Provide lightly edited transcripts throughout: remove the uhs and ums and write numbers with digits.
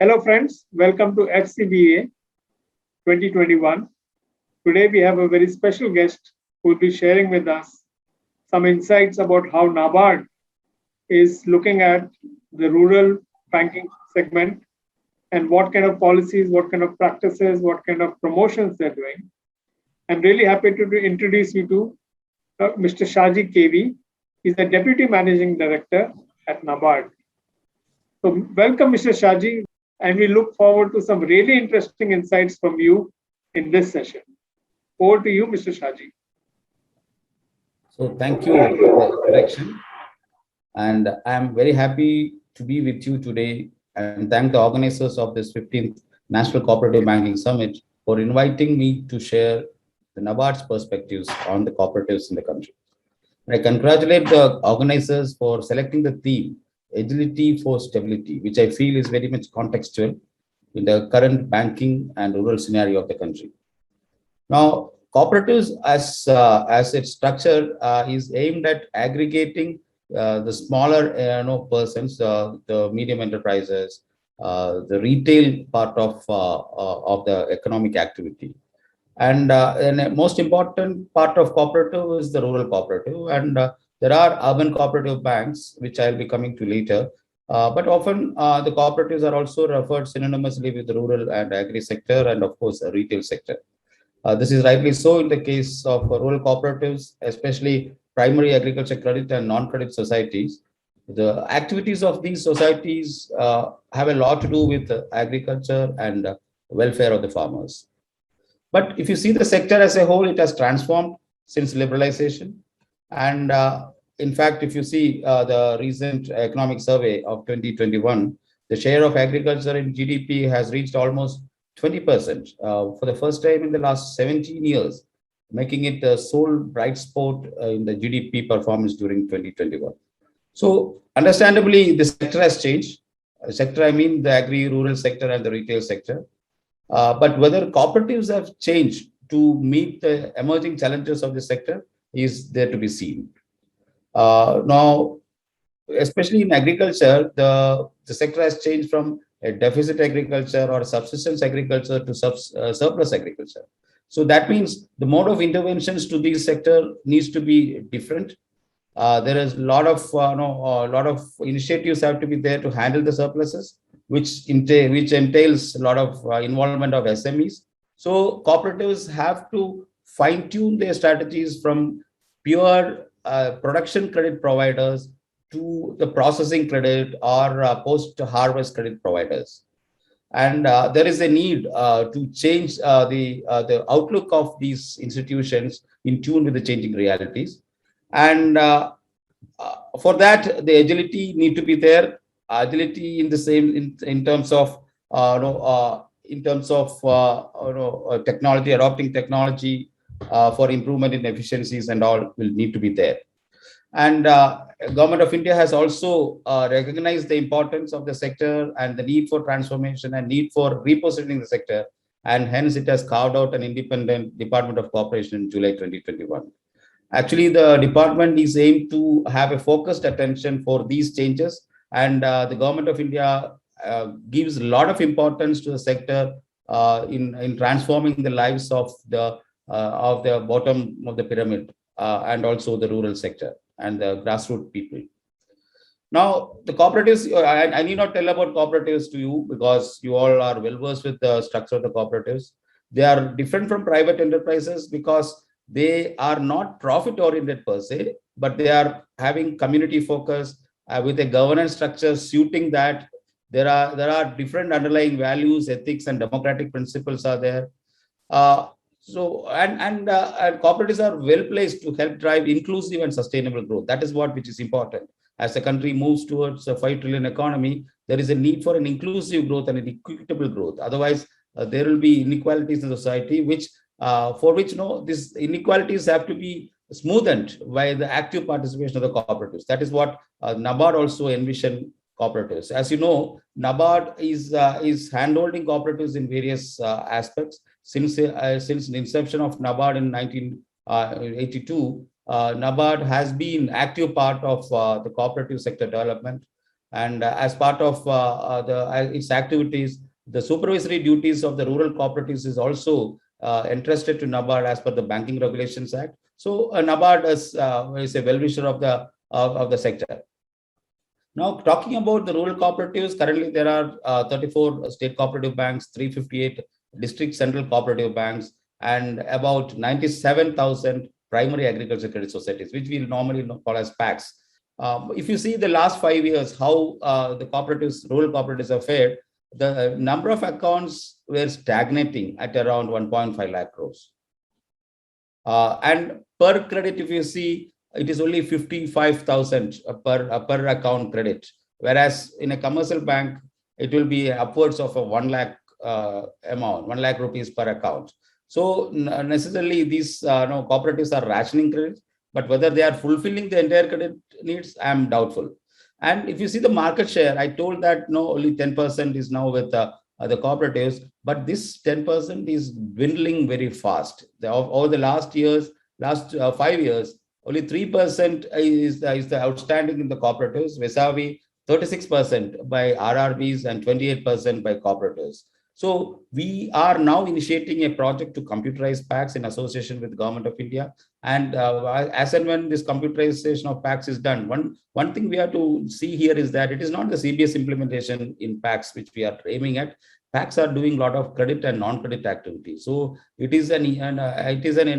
Hello friends, welcome to FCBA 2021. Today we have a very special guest who will be sharing with us some insights about how NABARD is looking at the rural banking segment and what kind of policies, what kind of practices, what kind of promotions they're doing. I'm really happy to introduce you to Mr. Shaji KV. He's the Deputy Managing Director at NABARD. So welcome, Mr. Shaji, and we look forward to some really interesting insights from you in this session. Over to you, Mr. Shaji. So thank you for the introduction. And I'm very happy to be with you today and thank the organizers of this 15th National Cooperative Banking Summit for inviting me to share the NABARD's perspectives on the cooperatives in the country. I congratulate the organizers for selecting the theme, Agility for Stability, which I feel is very much contextual in the current banking and rural scenario of the country. Now, cooperatives as its structure is aimed at aggregating the smaller persons, the medium enterprises, the retail part of the economic activity. And the most important part of cooperative is the rural cooperative. And there are urban cooperative banks, which I'll be coming to later. But often the cooperatives are also referred synonymously with the rural and agri sector and of course the retail sector. This is rightly so in the case of rural cooperatives, especially primary agriculture credit and non-credit societies. The activities of these societies have a lot to do with agriculture and welfare of the farmers. But if you see the sector as a whole, it has transformed since liberalization. And in fact, if you see the recent economic survey of 2021, the share of agriculture in GDP has reached almost 20% for the first time in the last 17 years, making it the sole bright spot in the GDP performance during 2021. So understandably, the sector has changed. The sector, I mean the agri-rural sector and the retail sector. But whether cooperatives have changed to meet the emerging challenges of the sector is there to be seen. Now, especially in agriculture, the sector has changed from a deficit agriculture or subsistence agriculture to surplus agriculture. So that means the mode of interventions to this sector needs to be different. There is a lot of initiatives have to be there to handle the surpluses, which entails a lot of involvement of SMEs. So cooperatives have to fine-tune their strategies from pure production credit providers to the processing credit or post-harvest credit providers. And there is a need to change the outlook of these institutions in tune with the changing realities. And for that, the agility need to be there. Agility in the same in terms of technology, adopting technology for improvement in efficiencies and all will need to be there. And Government of India has also recognized the importance of the sector and the need for transformation and need for repositioning the sector, and hence it has carved out an independent Department of Cooperation in July 2021. Actually, the department is aimed to have a focused attention for these changes. And the Government of India gives a lot of importance to the sector in transforming the lives of the bottom of the pyramid and also the rural sector and the grassroots people. Now, the cooperatives, I need not tell about cooperatives to you because you all are well versed with the structure of the cooperatives. They are different from private enterprises because they are not profit oriented per se, but they are having community focus. With a governance structure suiting that, there are different underlying values, ethics, and democratic principles are there. And cooperatives are well placed to help drive inclusive and sustainable growth. That is which is important. As the country moves towards a 5 trillion economy, there is a need for an inclusive growth and an equitable growth. Otherwise, there will be inequalities in society, for which these inequalities have to be smoothened by the active participation of the cooperatives. That is what NABARD also envisioned cooperatives. As you know, NABARD is handholding cooperatives in various aspects. Since the inception of NABARD in 1982, NABARD has been active part of the cooperative sector development. And as part of its activities, the supervisory duties of the rural cooperatives is also entrusted to NABARD as per the Banking Regulations Act. So NABARD is a well-wisher of the sector. Now, talking about the rural cooperatives, currently there are 34 state cooperative banks, 358 district central cooperative banks, and about 97,000 primary agriculture credit societies, which we normally call as PACs. If you see the last 5 years, how the cooperatives, rural cooperatives have fared, the number of accounts were stagnating at around 1.5 lakh crores. And per credit, if you see, it is only 55,000 per account credit, whereas in a commercial bank, it will be upwards of a 1 lakh amount, 1 lakh rupees per account. So necessarily these cooperatives are rationing credit, but whether they are fulfilling the entire credit needs, I am doubtful. And if you see the market share, I told that only 10% is now with the cooperatives, but this 10% is dwindling very fast. Over the last 5 years, only 3% is the outstanding in the cooperatives, vis-a-vis 36% by RRBs and 28% by cooperatives. So we are now initiating a project to computerize PACs in association with the Government of India. And as and when this computerization of PACs is done, one thing we have to see here is that it is not the CBS implementation in PACs which we are aiming at. PACs are doing a lot of credit and non-credit activities. So it is an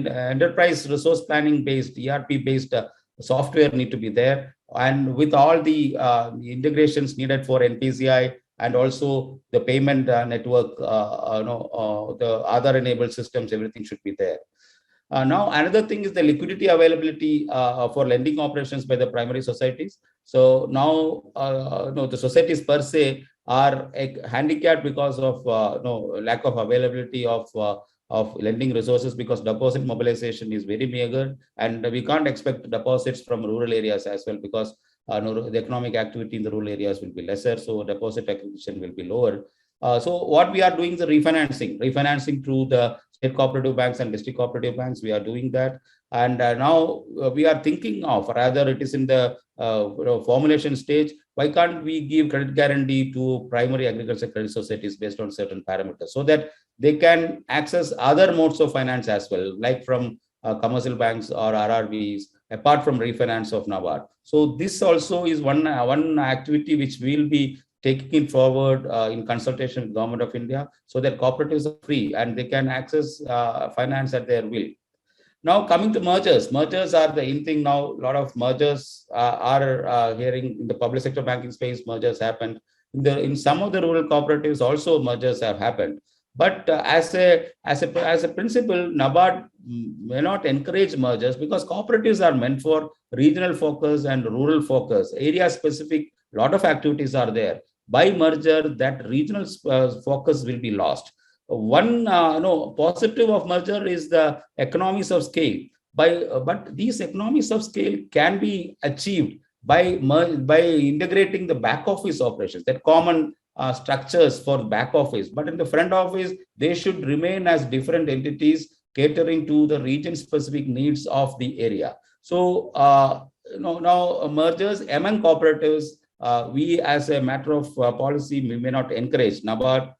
enterprise resource planning based, ERP based software need to be there, and with all the integrations needed for NPCI and also the payment network, the other enabled systems, everything should be there. Now, another thing is the liquidity availability for lending operations by the primary societies. So now, the societies per se are handicapped because of lack of availability of lending resources, because deposit mobilization is very meager, and we can't expect deposits from rural areas as well, because the economic activity in the rural areas will be lesser, so deposit acquisition will be lower. So what we are doing is the refinancing through the state cooperative banks and district cooperative banks. We are doing that, and now we are thinking of, rather it is in the formulation stage, why can't we give credit guarantee to primary agriculture credit societies based on certain parameters, so that they can access other modes of finance as well, like from commercial banks or RRBs, apart from refinance of NABARD. So this also is one activity which will be taking it forward in consultation with the Government of India, so that cooperatives are free and they can access finance at their will. Now, coming to mergers are the in thing now. A lot of mergers are hearing in the public sector banking space. Mergers happened in some of the rural cooperatives. Also, mergers have happened. But as a principle, NABARD may not encourage mergers, because cooperatives are meant for regional focus and rural focus, area specific. Lot of activities are there. By merger, that regional focus will be lost. One positive of merger is the economies of scale. But these economies of scale can be achieved by integrating the back office operations, that common structures for back office. But in the front office, they should remain as different entities catering to the region-specific needs of the area. So now mergers among cooperatives, we as a matter of policy, we may not encourage. NABARD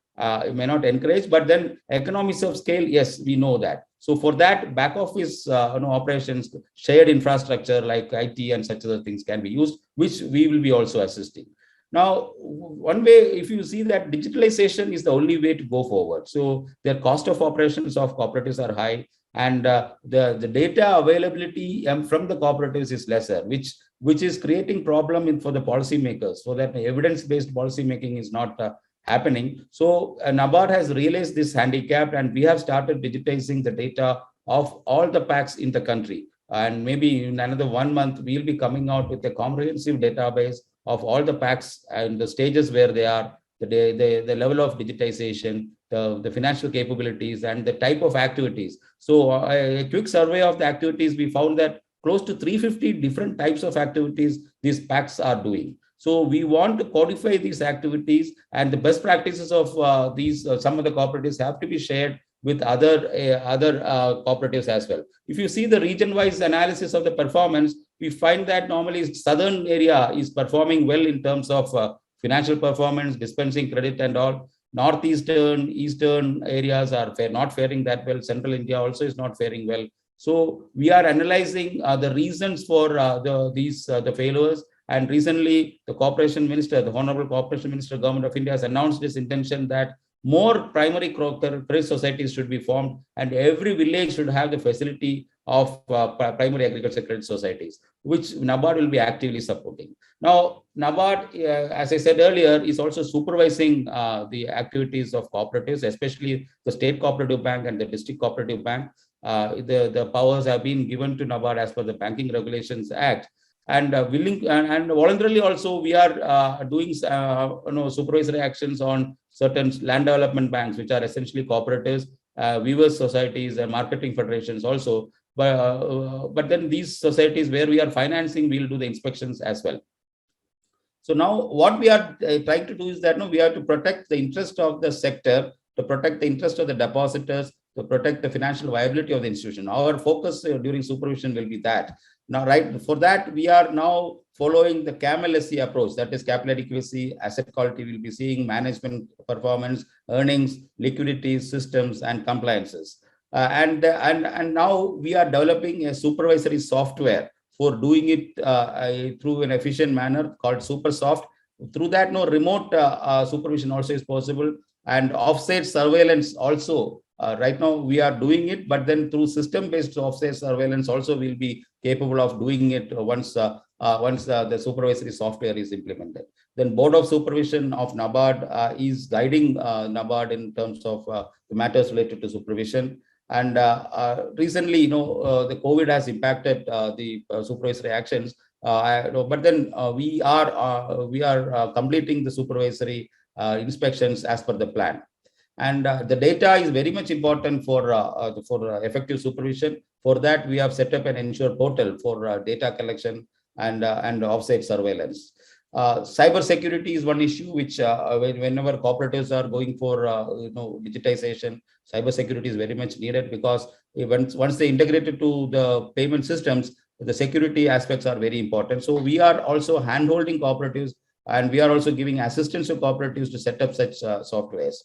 may not encourage, but then economies of scale, yes, we know that. So for that, back office operations, shared infrastructure like IT and such other things can be used, which we will be also assisting. Now, one way, if you see that digitalization is the only way to go forward. So their cost of operations of cooperatives are high, and the data availability from the cooperatives is lesser, which is creating problem for the policymakers, so that evidence-based policy making is not happening. So NABARD has realized this handicap, and we have started digitizing the data of all the PACs in the country. And maybe in another 1 month, we'll be coming out with a comprehensive database of all the PACs and the stages where they are, the level of digitization, the financial capabilities, and the type of activities. So a quick survey of the activities, we found that close to 350 different types of activities these PACs are doing. So we want to codify these activities, and the best practices of these, some of the cooperatives have to be shared with other cooperatives as well. If you see the region-wise analysis of the performance, we find that normally southern area is performing well in terms of financial performance, dispensing credit and all. Northeastern, eastern areas are not faring that well. Central India also is not faring well. So we are analyzing the reasons for the failures. And recently, the Corporation Minister, the Honorable Corporation Minister, Government of India has announced its intention that more primary credit societies should be formed, and every village should have the facility of primary agriculture credit societies, which NABARD will be actively supporting. Now, NABARD, as I said earlier, is also supervising the activities of cooperatives, especially the State Cooperative Bank and the District Cooperative Bank. The powers have been given to NABARD as per the Banking Regulations Act. And willing and voluntarily also, we are doing supervisory actions on certain land development banks, which are essentially cooperatives, weavers societies, and marketing federations also. But then these societies where we are financing, we'll do the inspections as well. So now what we are trying to do is that we have to protect the interest of the sector, to protect the interest of the depositors, to protect the financial viability of the institution. Our focus during supervision will be that. Now, right, for that, we are now following the CAML-SC approach, that is capital adequacy, asset quality. We'll be seeing management performance, earnings, liquidity, systems, and compliances. And now we are developing a supervisory software for doing it through an efficient manner called SuperSoft. Through that, remote supervision also is possible, and offsite surveillance also. Right now we are doing it, but then through system-based offsite surveillance also we'll be capable of doing it once the supervisory software is implemented. Then Board of Supervision of NABARD is guiding NABARD in terms of the matters related to supervision. And recently, the COVID has impacted the supervisory actions. But then we are completing the supervisory inspections as per the plan. And the data is very much important for effective supervision. For that, we have set up an Ensure portal for data collection and offsite surveillance. Cyber security is one issue which, whenever cooperatives are going for digitization, cyber security is very much needed, because once they integrated to the payment systems, the security aspects are very important. So we are also hand-holding cooperatives, and we are also giving assistance to cooperatives to set up such softwares.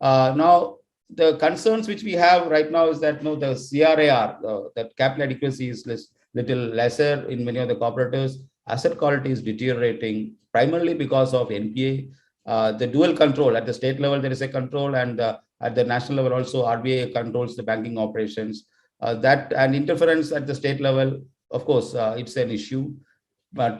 Now, the concerns which we have right now is that the CRAR, that capital adequacy is little lesser in many of the cooperatives. Asset quality is deteriorating primarily because of NPA. The dual control at the state level, there is a control, and at the national level also RBI controls the banking operations. That and interference at the state level, of course, it's an issue.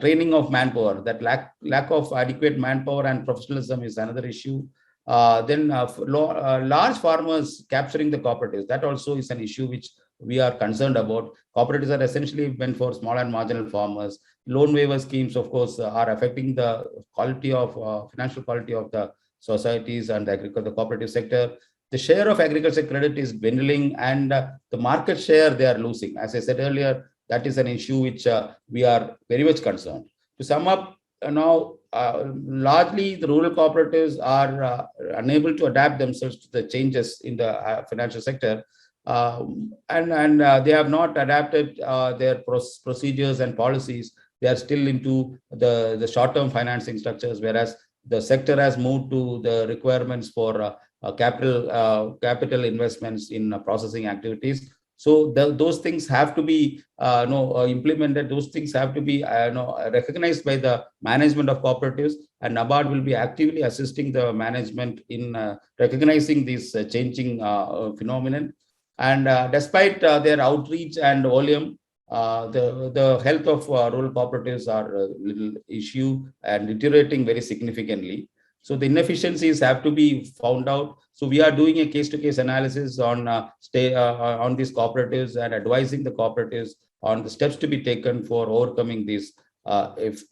Training of manpower, that lack of adequate manpower and professionalism is another issue. Then large farmers capturing the cooperatives, that also is an issue which we are concerned about. Cooperatives are essentially meant for small and marginal farmers. Loan waiver schemes, of course, are affecting the quality of financial quality of the societies and the cooperative sector. The share of agriculture credit is dwindling, and the market share they are losing. As I said earlier, that is an issue which we are very much concerned. To sum up, now largely the rural cooperatives are unable to adapt themselves to the changes in the financial sector, and they have not adapted their procedures and policies. They are still into the short-term financing structures, whereas the sector has moved to the requirements for capital investments in processing activities. So those things have to be implemented. Those things have to be recognized by the management of cooperatives, and NABARD will be actively assisting the management in recognizing this changing phenomenon. And despite their outreach and volume, the health of rural cooperatives are a little issue and deteriorating very significantly. So the inefficiencies have to be found out. So we are doing a case-to-case analysis on these cooperatives and advising the cooperatives on the steps to be taken for overcoming these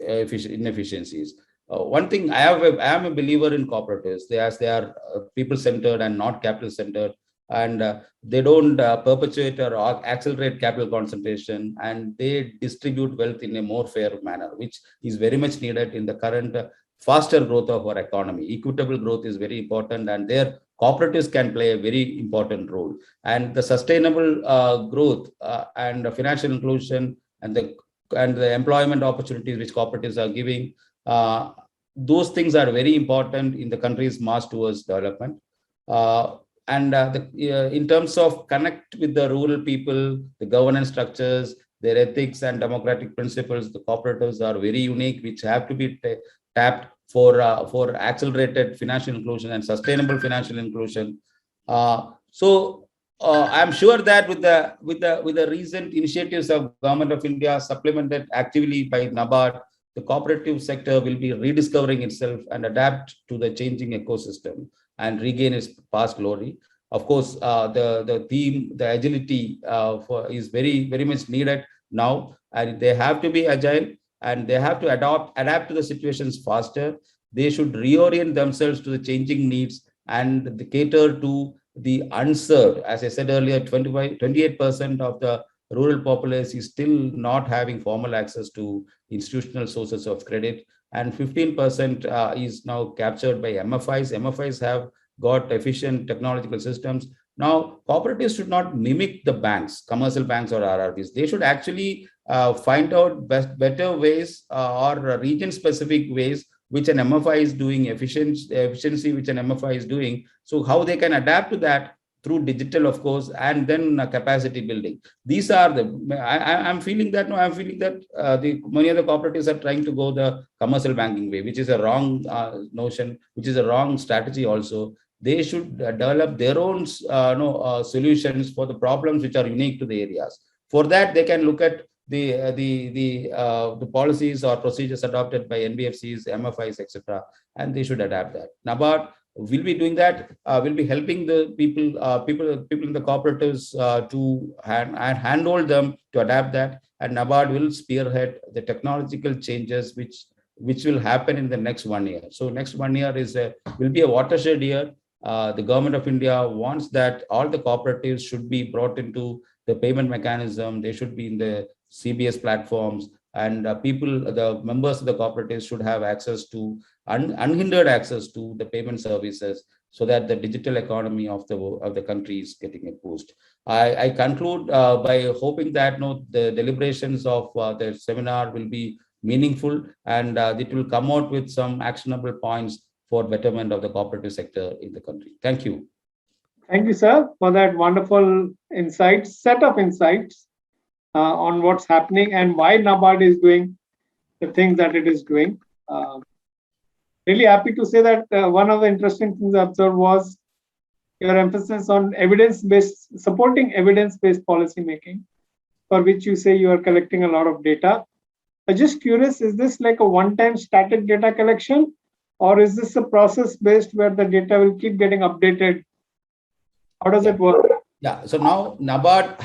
inefficiencies. One thing, I am a believer in cooperatives. They are people-centered and not capital-centered, and they don't perpetuate or accelerate capital concentration, and they distribute wealth in a more fair manner, which is very much needed in the current faster growth of our economy. Equitable growth is very important, and their cooperatives can play a very important role. And the sustainable growth and financial inclusion and the employment opportunities which cooperatives are giving, those things are very important in the country's march towards development. In terms of connect with the rural people, the governance structures, their ethics and democratic principles, the cooperatives are very unique, which have to be tapped for accelerated financial inclusion and sustainable financial inclusion. I'm sure that with the recent initiatives of Government of India, supplemented actively by NABARD, the cooperative sector will be rediscovering itself and adapt to the changing ecosystem and regain its past glory. Of course, the theme, the agility is very, very much needed now, and they have to be agile and they have to adapt to the situations faster. They should reorient themselves to the changing needs and cater to the unserved. As I said earlier, 28% of the rural populace is still not having formal access to institutional sources of credit, and 15% is now captured by MFIs. MFIs have got efficient technological systems. Now, cooperatives should not mimic the banks, commercial banks or RRBs. They should actually find out better ways or region-specific ways which an MFI is doing, efficiency which an MFI is doing. So how they can adapt to that through digital, of course, and then capacity building. These are I'm feeling that many of the cooperatives are trying to go the commercial banking way, which is a wrong notion, which is a wrong strategy also. They should develop their own solutions for the problems which are unique to the areas. For that, they can look at the policies or procedures adopted by NBFCs, MFIs, etc., and they should adapt that. NABARD will be doing that. Will be helping the people in the cooperatives to handhold them to adapt that, and NABARD will spearhead the technological changes which will happen in the next 1 year. So next 1 year will be a watershed year. The Government of India wants that all the cooperatives should be brought into the payment mechanism. They should be in the CBS platforms, and the members of the cooperatives should have access to unhindered access to the payment services, so that the digital economy of the country is getting a boost. I conclude by hoping that the deliberations of the seminar will be meaningful, and it will come out with some actionable points for betterment of the cooperative sector in the country. Thank you. Thank you, sir, for that wonderful set of insights on what's happening and why NABARD is doing the things that it is doing. Really happy to say that one of the interesting things I observed was your emphasis on supporting evidence-based policy making, for which you say you are collecting a lot of data. I'm just curious, is this like a one-time static data collection, or is this a process-based where the data will keep getting updated? How does it work? Yeah, so now NABARD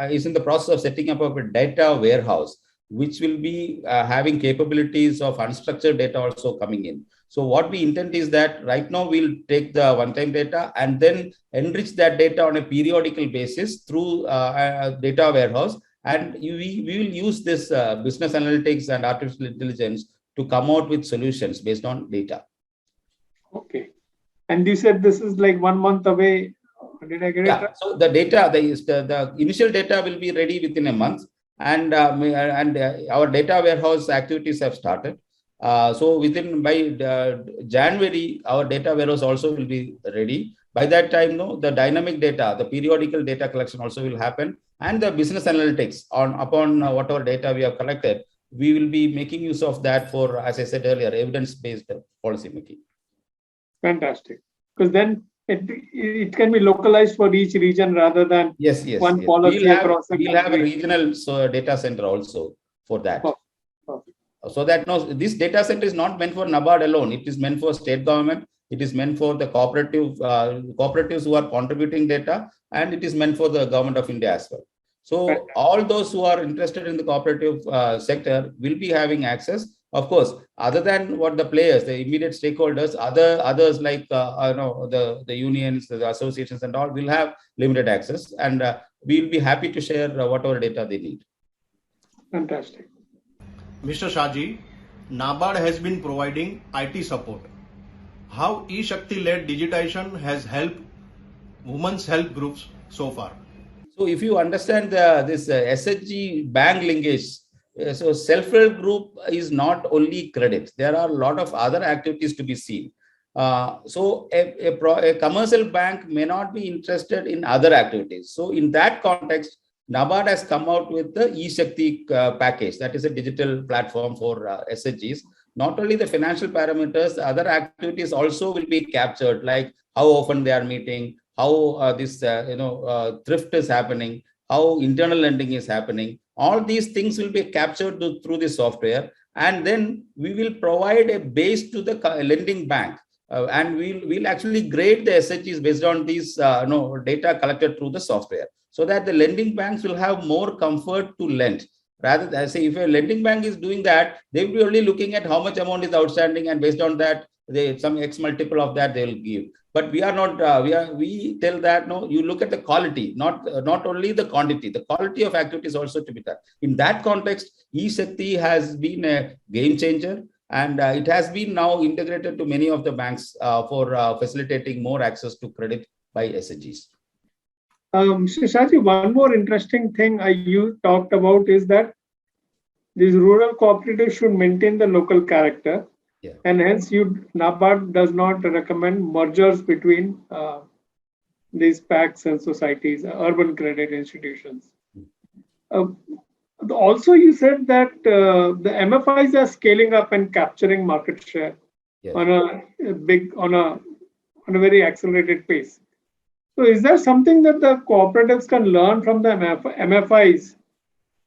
is in the process of setting up a data warehouse, which will be having capabilities of unstructured data also coming in. So what we intend is that right now we'll take the one-time data and then enrich that data on a periodical basis through a data warehouse. And we will use this business analytics and artificial intelligence to come out with solutions based on data. Okay. And you said this is like 1 month away. Did I get it right? So the data, the initial data will be ready within a month, and our data warehouse activities have started. So by January, our data warehouse also will be ready. By that time, the dynamic data, the periodical data collection also will happen, and the business analytics upon whatever data we have collected, we will be making use of that for, as I said earlier, evidence-based policy making. Fantastic. Because then it can be localized for each region rather than one policy across the country. We'll have a regional data center also for that. Perfect. So that this data center is not meant for NABARD alone. It is meant for state government. It is meant for the cooperatives who are contributing data, and it is meant for the Government of India as well. So all those who are interested in the cooperative sector will be having access. Of course, other than what the players, the immediate stakeholders, others like the unions, the associations, and all will have limited access, and we'll be happy to share whatever data they need. how e-Shakti-led digitization has helped women's health groups so far. So if you understand this SHG bank linkage, so self-help group is not only credit. There are a lot of other activities to be seen. So a commercial bank may not be interested in other activities. So in that context, NABARD has come out with the e-Shakti package. That is a digital platform for SHGs. Not only the financial parameters, other activities also will be captured, like how often they are meeting, how this thrift is happening, how internal lending is happening. All these things will be captured through the software, and then we will provide a base to the lending bank, and we'll actually grade the SHGs based on these data collected through the software, so that the lending banks will have more comfort to lend. Rather than say, if a lending bank is doing that, they will be only looking at how much amount is outstanding, and based on that, some X multiple of that they will give. But we are not. We tell that no, you look at the quality, not only the quantity. The quality of activity is also to be done. In that context, e-Shakti has been a game changer, and it has been now integrated to many of the banks for facilitating more access to credit by SHGs. Shaji, one more interesting thing you talked about is that these rural cooperatives should maintain the local character. Yeah. And hence, NABARD does not recommend mergers between these PACs and societies, urban credit institutions. Also, you said that the MFIs are scaling up and capturing market share on a very accelerated pace. So, is there something that the cooperatives can learn from the MFIs,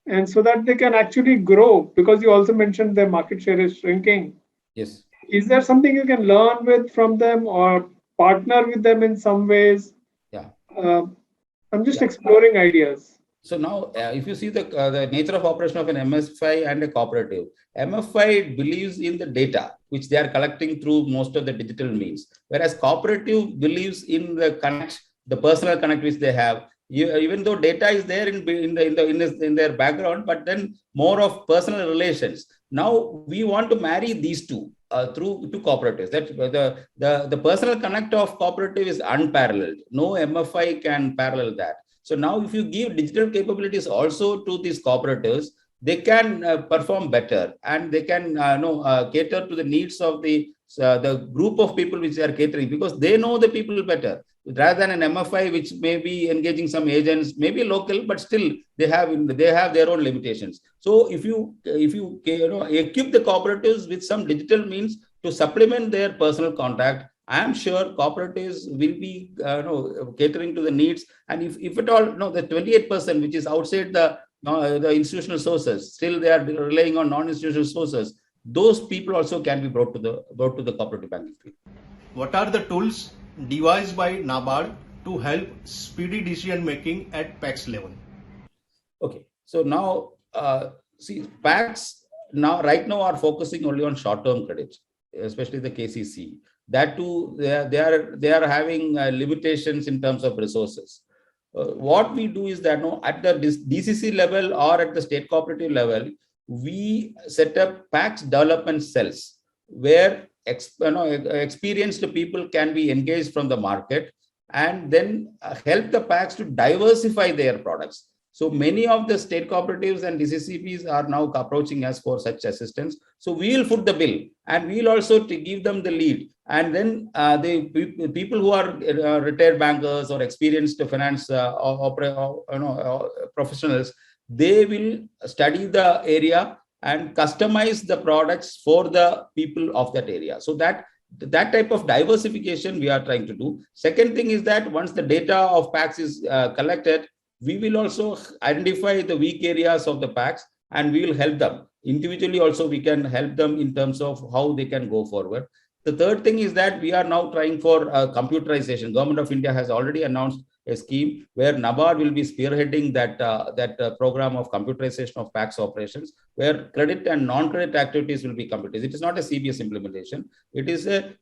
and so that they can actually grow? Because you also mentioned their market share is shrinking. Yes. Is there something you can learn from them or partner with them in some ways? Yeah. I'm just exploring ideas. So now, if you see the nature of operation of an MFI and a cooperative, MFI believes in the data which they are collecting through most of the digital means, whereas cooperative believes in the personal connect which they have. Even though data is there in their background, but then more of personal relations. Now we want to marry these two through to cooperatives. That the personal connect of cooperative is unparalleled. No MFI can parallel that. So now if you give digital capabilities also to these cooperatives, they can perform better, and they can cater to the needs of the group of people which they are catering, because they know the people better, rather than an MFI which may be engaging some agents, maybe local, but still they have their own limitations. So if you equip the cooperatives with some digital means to supplement their personal contact, I am sure cooperatives will be catering to the needs. And if at all, the 28% which is outside the institutional sources, still they are relying on non-institutional sources. Those people also can be brought to the cooperative banking field. What are the tools devised by NABARD to help speedy decision making at PACS level? Okay, so now PACS right now are focusing only on short-term credit, especially the KCC. That too, they are having limitations in terms of resources. What we do is that at the DCC level or at the state cooperative level, we set up PACS development cells where experienced people can be engaged from the market, and then help the PACS to diversify their products. So many of the state cooperatives and DCCPs are now approaching us for such assistance. So we will foot the bill, and we will also to give them the lead. And then the people who are retired bankers or experienced finance professionals, they will study the area and customize the products for the people of that area. So that type of diversification we are trying to do. Second thing is that once the data of PACS is collected, we will also identify the weak areas of the PACS, and we will help them. Individually also, we can help them in terms of how they can go forward. The third thing is that we are now trying for computerization. Government of India has already announced a scheme where NABARD will be spearheading that program of computerization of PACS operations, where credit and non-credit activities will be computerized. It is not a CBS implementation. It is a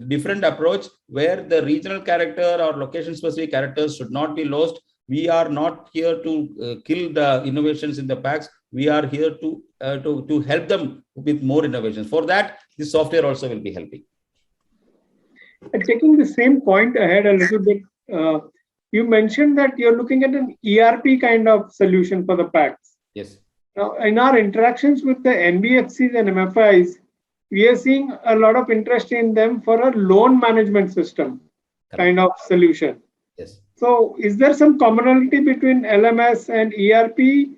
different approach where the regional character or location-specific characters should not be lost. We are not here to kill the innovations in the PACS. We are here to help them with more innovations. For that, this software also will be helping. Taking the same point ahead a little bit, you mentioned that you're looking at an ERP kind of solution for the PACs. Yes. Now, in our interactions with the NBFCs and MFIs, we are seeing a lot of interest in them for a loan management system kind of solution. Yes. So, is there some commonality between LMS and ERP,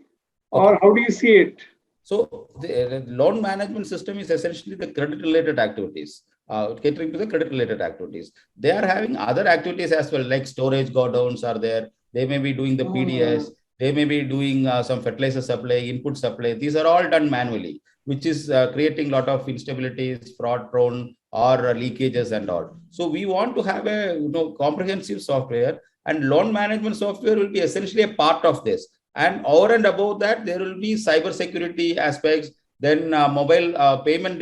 or how do you see it? So the loan management system is essentially the credit-related activities, catering to the credit-related activities. They are having other activities as well, like storage godowns are there. They may be doing the PDS. They may be doing some fertilizer supply, input supply. These are all done manually, which is creating a lot of instabilities, fraud-prone, or leakages and all. So we want to have a comprehensive software, and loan management software will be essentially a part of this. And over and above that, there will be cyber security aspects. Then mobile payment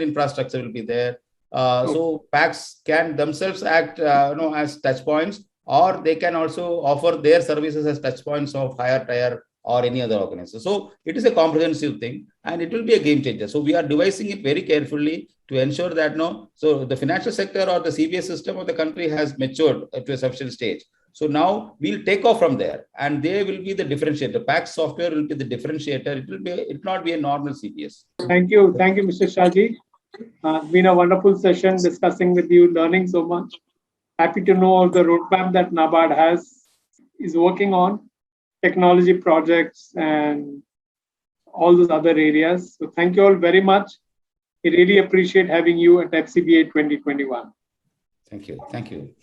infrastructure will be there. So PACs can themselves act as touch points, or they can also offer their services as touch points of higher tier or any other organization. So it is a comprehensive thing, and it will be a game changer. So we are devising it very carefully to ensure that so the financial sector or the CBS system of the country has matured to a sufficient stage. So now we'll take off from there, and they will be the differentiator. PAC software will be the differentiator. It will not be a normal CBS. Thank you, Mr. Shaji. It's been a wonderful session discussing with you, learning so much. Happy to know the roadmap that NABARD is working on, technology projects and all those other areas. So thank you all very much. I really appreciate having you at FCBA 2021. Thank you. Thank you.